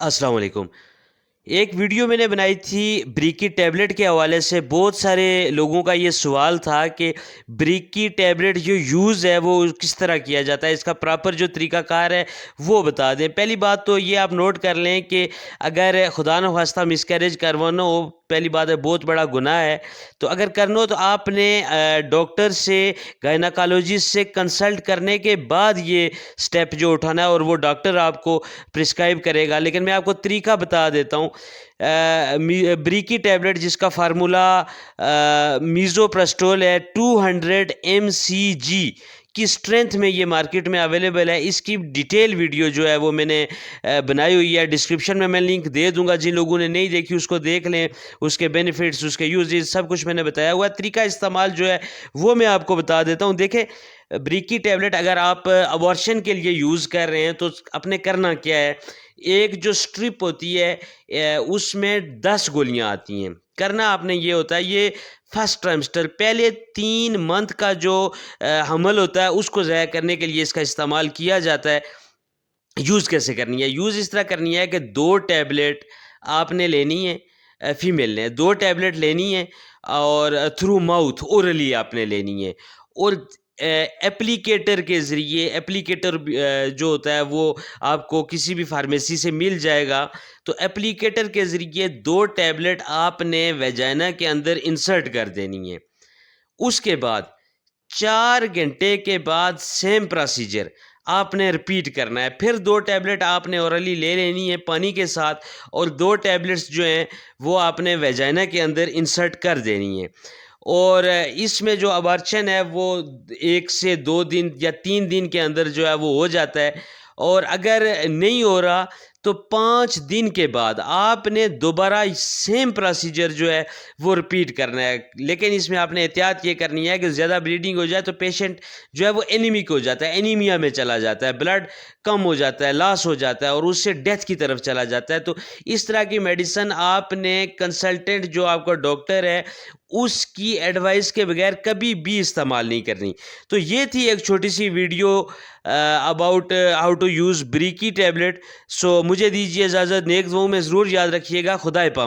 السلام علیکم۔ ایک ویڈیو میں نے بنائی تھی بریک کی ٹیبلٹ کے حوالے سے۔ بہت سارے لوگوں کا یہ سوال تھا کہ بریک کی ٹیبلٹ جو یوز ہے وہ کس طرح کیا جاتا ہے، اس کا پراپر جو طریقہ کار ہے وہ بتا دیں۔ پہلی بات تو یہ آپ نوٹ کر لیں کہ اگر خدا نخواستہ مس کیریج کروانا ہو، پہلی بات ہے بہت بڑا گناہ ہے، تو اگر کرنا ہو تو آپ نے ڈاکٹر سے، گائناکالوجسٹ سے کنسلٹ کرنے کے بعد یہ سٹیپ جو اٹھانا ہے، اور وہ ڈاکٹر آپ کو پرسکرائب کرے گا۔ لیکن میں آپ کو طریقہ بتا دیتا ہوں۔ بریکی ٹیبلٹ جس کا فارمولا میزو پرسٹول ہے، 200 mcg کی سٹرینتھ میں یہ مارکیٹ میں اویلیبل ہے۔ اس کی ڈیٹیل ویڈیو جو ہے وہ میں نے بنائی ہوئی ہے، ڈسکرپشن میں لنک دے دوں گا، جن لوگوں نے نہیں دیکھی اس کو دیکھ لیں۔ اس کے بینیفٹس، اس کے یوزز، سب کچھ میں نے بتایا ہوا ہے۔ طریقہ استعمال جو ہے وہ میں آپ کو بتا دیتا ہوں۔ دیکھیں، بریکی ٹیبلٹ اگر آپ ابارشن کے لیے یوز کر رہے ہیں تو اپنے کرنا کیا ہے، ایک جو سٹرپ ہوتی ہے اس میں 10 گولیاں آتی ہیں۔ کرنا آپ نے یہ ہوتا ہے، یہ فرسٹ ٹرائمسٹر پہلے 3 منتھ کا جو حمل ہوتا ہے اس کو ضائع کرنے کے لیے اس کا استعمال کیا جاتا ہے۔ یوز کیسے کرنی ہے؟ یوز اس طرح کرنی ہے کہ 2 ٹیبلٹ آپ نے لینی ہے، فیمیل نے 2 ٹیبلٹ لینی ہے، اور تھرو ماؤتھ اورلی آپ نے لینی ہے، اور اپلیکیٹر کے ذریعے، اپلیکیٹر جو ہوتا ہے وہ آپ کو کسی بھی فارمیسی سے مل جائے گا، تو اپلیکیٹر کے ذریعے 2 ٹیبلٹ آپ نے ویجائنا کے اندر انسرٹ کر دینی ہے۔ اس کے بعد 4 گھنٹے کے بعد سیم پروسیجر آپ نے رپیٹ کرنا ہے۔ پھر 2 ٹیبلٹ آپ نے اورلی لے لینی ہے پانی کے ساتھ، اور 2 ٹیبلٹس جو ہیں وہ آپ نے ویجائنا کے اندر انسرٹ کر دینی ہے۔ اور اس میں جو ابارشن ہے وہ 1 سے 2 دن یا 3 دن کے اندر جو ہے وہ ہو جاتا ہے، اور اگر نہیں ہو رہا تو 5 دن کے بعد آپ نے دوبارہ سیم پروسیجر جو ہے وہ رپیٹ کرنا ہے۔ لیکن اس میں آپ نے احتیاط یہ کرنی ہے کہ زیادہ بلیڈنگ ہو جائے تو پیشنٹ جو ہے وہ اینیمک ہو جاتا ہے، اینیمیا میں چلا جاتا ہے، بلڈ کم ہو جاتا ہے، لاس ہو جاتا ہے، اور اس سے ڈیتھ کی طرف چلا جاتا ہے۔ تو اس طرح کی میڈیسن آپ نے کنسلٹنٹ جو آپ کا ڈاکٹر ہے اس کی ایڈوائس کے بغیر کبھی بھی استعمال نہیں کرنی۔ تو یہ تھی ایک چھوٹی سی video about how to use بریکی ٹیبلٹ۔ سو مجھے دیجیے اجازت، نیک دعاؤں میں ضرور یاد رکھیے گا۔ خدا پامن۔